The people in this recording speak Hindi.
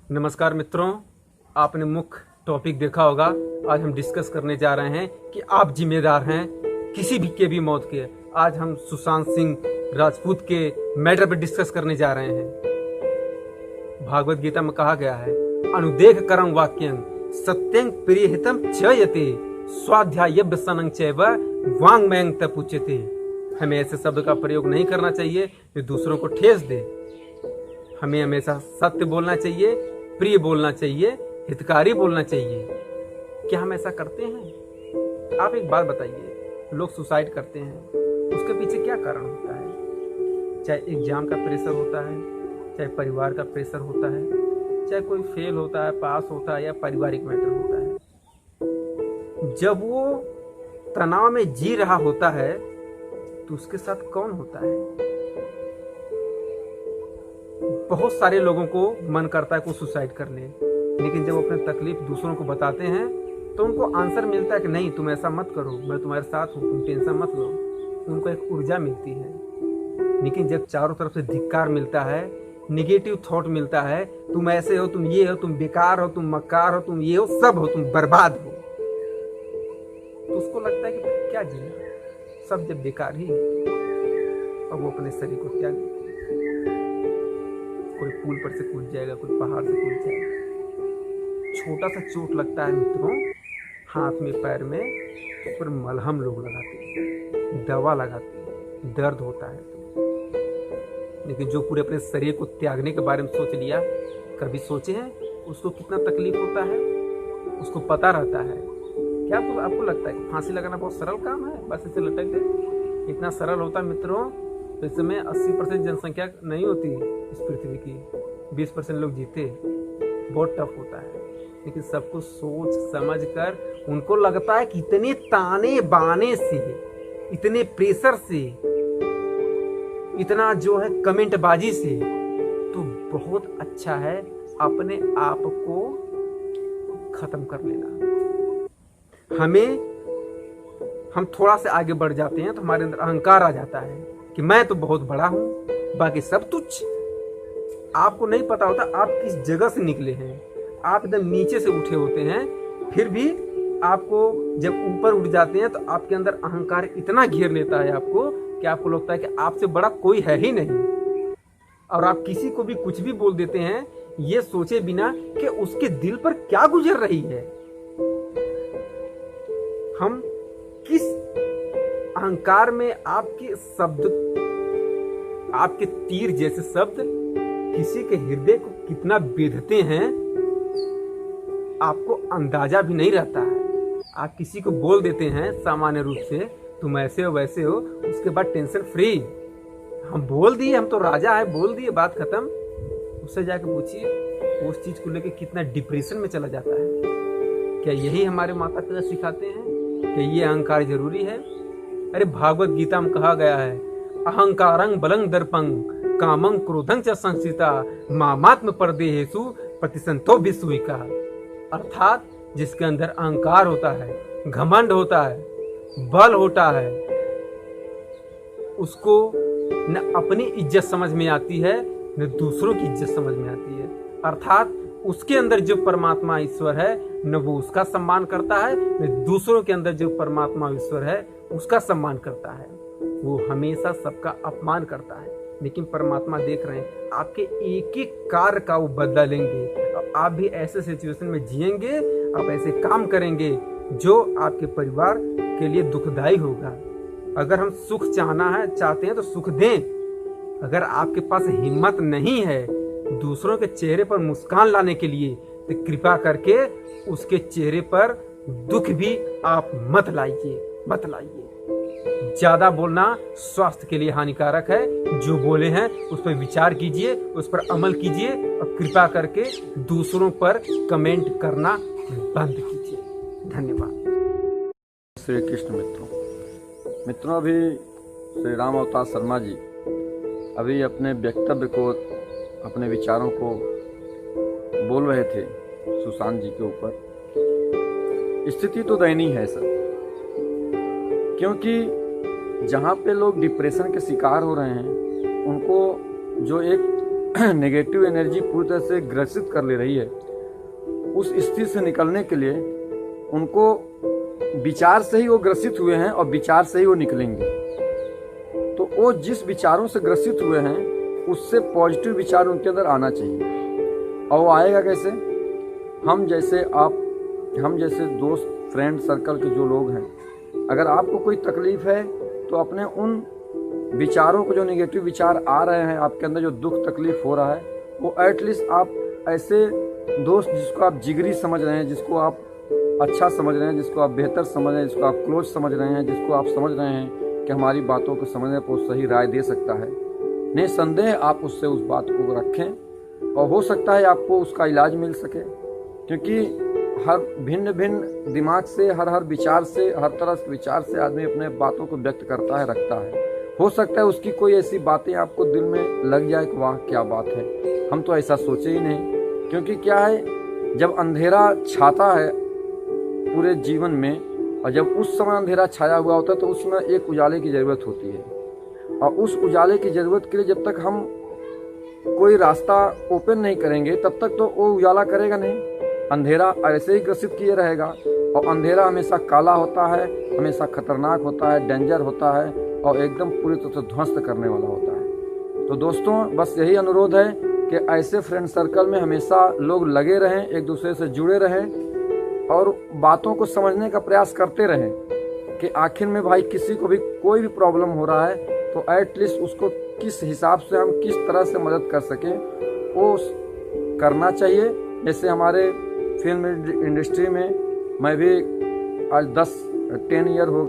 नमस्कार मित्रों, आपने मुख्य टॉपिक देखा होगा। आज हम डिस्कस करने जा रहे हैं कि आप जिम्मेदार हैं किसी भी के भी मौत के। आज हम सुशांत सिंह राजपूत के मैटर पर डिस्कस करने जा रहे हैं। भागवत गीता में कहा गया है, अनुदेह करम वाक्यं सत्यं प्रियहितम च यते स्वाध्याय व्यसनं चैव वाङ्मयं तपुच्यते। हमें ऐसे शब्द का प्रयोग नहीं करना चाहिए जो दूसरों को ठेस दे। हमें हमेशा सत्य बोलना चाहिए, प्रिय बोलना चाहिए, हितकारी बोलना चाहिए। क्या हम ऐसा करते हैं? आप एक बात बताइए, लोग सुसाइड करते हैं, उसके पीछे क्या कारण होता है? चाहे एग्जाम का प्रेशर होता है, चाहे परिवार का प्रेशर होता है, चाहे कोई फेल होता है, पास होता है, या पारिवारिक मैटर होता है। जब वो तनाव में जी रहा होता है तो उसके साथ कौन होता है? बहुत सारे लोगों को मन करता है को सुसाइड कर ले, लेकिन जब वो अपनी तकलीफ दूसरों को बताते हैं तो उनको आंसर मिलता है कि नहीं, तुम ऐसा मत करो, मैं तुम्हारे साथ हूँ, तुम टेंशन मत लो। उनको एक ऊर्जा मिलती है। लेकिन जब चारों तरफ से धिक्कार मिलता है, निगेटिव थॉट मिलता है, तुम ऐसे हो, तुम ये हो, तुम बेकार हो, तुम मक्कार हो, तुम ये हो, सब हो, तुम बर्बाद हो, तो उसको लगता है कि क्या जीना, सब जब बेकार ही है। अब वो अपने शरीर को त्याग, कोई पुल पर से कूद जाएगा, कोई पहाड़ से कूद जाएगा। छोटा सा चोट लगता है मित्रों, हाथ में पैर में, तो पर मलहम लोग लगाते हैं, दवा लगाते हैं, दर्द होता है। लेकिन जो पूरे अपने शरीर को त्यागने के बारे में सोच लिया, कभी सोचे हैं उसको कितना तकलीफ होता है? उसको पता रहता है। क्या आपको लगता है कि फांसी लगाना बहुत सरल काम है, बस इसे लटक दे? इतना सरल होता है मित्रों तो इस समय 80% जनसंख्या नहीं होती इस पृथ्वी की, 20% लोग जीते। बहुत टफ होता है। लेकिन सब कुछ सोच समझ कर, उनको लगता है कि इतने ताने बाने से, इतने प्रेशर से, इतना जो है कमेंटबाजी से, तो बहुत अच्छा है अपने आप को खत्म कर लेना। हम थोड़ा से आगे बढ़ जाते हैं तो हमारे अंदर अहंकार आ जाता है कि मैं तो बहुत बड़ा हूं, बाकी सब तुच्छ। आपको नहीं पता होता आप किस जगह से निकले हैं। आप एकदम नीचे से उठे होते हैं, फिर भी आपको जब ऊपर उठ जाते हैं तो आपके अंदर अहंकार इतना घेर लेता है आपको कि आपको लगता है कि आपसे बड़ा कोई है ही नहीं, और आप किसी को भी कुछ भी बोल देते हैं ये सोचे बिना कि उसके दिल पर क्या गुजर रही है। हम किस अहंकार में आपके शब्द, आपके तीर जैसे शब्द किसी के हृदय को कितना बेधते हैं आपको अंदाजा भी नहीं रहता है। आप किसी को बोल देते हैं सामान्य रूप से, तुम ऐसे हो वैसे हो, उसके बाद टेंशन फ्री, हम बोल दिए, हम तो राजा है, बोल दिए, बात खत्म। उससे जाकर पूछिए उस चीज को लेकर कितना डिप्रेशन में चला जाता है। क्या यही हमारे माता पिता सिखाते हैं कि ये अहंकार जरूरी है? अरे भागवत गीता में कहा गया है, अहंकारं बलं दर्पं कामं क्रोधं च संस्थिता मामात्म परदेहेषु प्रतिसंतो विश्विका। अर्थात जिसके अंदर अहंकार होता है, घमंड होता है, बल होता है, उसको न अपनी इज्जत समझ में आती है न दूसरों की इज्जत समझ में आती है। अर्थात उसके अंदर जो परमात्मा ईश्वर है न वो उसका सम्मान करता है, न दूसरों के अंदर जो परमात्मा ईश्वर है उसका सम्मान करता है। वो हमेशा सबका अपमान करता है। लेकिन परमात्मा देख रहे हैं आपके एक एक कार्य का वो बदला लेंगे। अब आप भी ऐसे सिचुएशन में जिएंगे, आप ऐसे काम करेंगे जो आपके परिवार के लिए दुखदायी होगा। अगर हम सुख चाहते हैं तो सुख दें। अगर आपके पास हिम्मत नहीं है दूसरों के चेहरे पर मुस्कान लाने के लिए, तो कृपा करके उसके चेहरे पर दुख भी आप मत लाइए। ज्यादा बोलना स्वास्थ्य के लिए हानिकारक है। जो बोले हैं उस पर विचार कीजिए, उस पर अमल कीजिए, और कृपा करके दूसरों पर कमेंट करना बंद कीजिए। धन्यवाद। श्री कृष्ण मित्रों, अभी श्री राम अवतार शर्मा जी अभी अपने वक्तव्य को, अपने विचारों को बोल रहे थे सुशांत जी के ऊपर। स्थिति तो दयनीय है सर, क्योंकि जहाँ पे लोग डिप्रेशन के शिकार हो रहे हैं उनको जो एक नेगेटिव एनर्जी पूरी तरह से ग्रसित कर ले रही है, उस स्थिति से निकलने के लिए उनको विचार से ही वो ग्रसित हुए हैं और विचार से ही वो निकलेंगे। तो वो जिस विचारों से ग्रसित हुए हैं उससे पॉजिटिव विचार उनके अंदर आना चाहिए। और वो आएगा कैसे? हम जैसे दोस्त फ्रेंड सर्कल के जो लोग हैं, अगर आपको कोई तकलीफ है तो अपने उन विचारों को, जो नेगेटिव विचार आ रहे हैं आपके अंदर, जो दुख तकलीफ हो रहा है, वो एटलीस्ट आप ऐसे दोस्त जिसको आप जिगरी समझ रहे हैं, जिसको आप अच्छा समझ रहे हैं, जिसको आप बेहतर समझ रहे हैं, जिसको आप क्लोज समझ रहे हैं, जिसको आप समझ रहे हैं कि हमारी बातों को समझने पर सही राय दे सकता है, निसंदेह आप उससे उस बात को रखें और हो सकता है आपको उसका इलाज मिल सके। क्योंकि हर भिन्न भिन्न दिमाग से, हर विचार से, हर तरह के विचार से आदमी अपने बातों को व्यक्त करता है, रखता है। हो सकता है उसकी कोई ऐसी बातें आपको दिल में लग जाए कि वाह क्या बात है, हम तो ऐसा सोचे ही नहीं। क्योंकि क्या है, जब अंधेरा छाता है पूरे जीवन में और जब उस समय अंधेरा छाया हुआ होता है तो उसमें एक उजाले की ज़रूरत होती है। और उस उजाले की ज़रूरत के लिए जब तक हम कोई रास्ता ओपन नहीं करेंगे तब तक तो वो उजाला करेगा नहीं। अंधेरा ऐसे ही ग्रसित किए रहेगा और अंधेरा हमेशा काला होता है, हमेशा खतरनाक होता है, डेंजर होता है और एकदम पूरी तरह से ध्वस्त करने वाला होता है। तो दोस्तों, बस यही अनुरोध है कि ऐसे फ्रेंड सर्कल में हमेशा लोग लगे रहें, एक दूसरे से जुड़े रहें और बातों को समझने का प्रयास करते रहें कि आखिर में भाई किसी को भी कोई भी प्रॉब्लम हो रहा है तो एटलीस्ट उसको किस हिसाब से हम किस तरह से मदद कर सकें वो करना चाहिए। जैसे हमारे फिल्म इंडस्ट्री में मैं भी आज 10 ईयर हो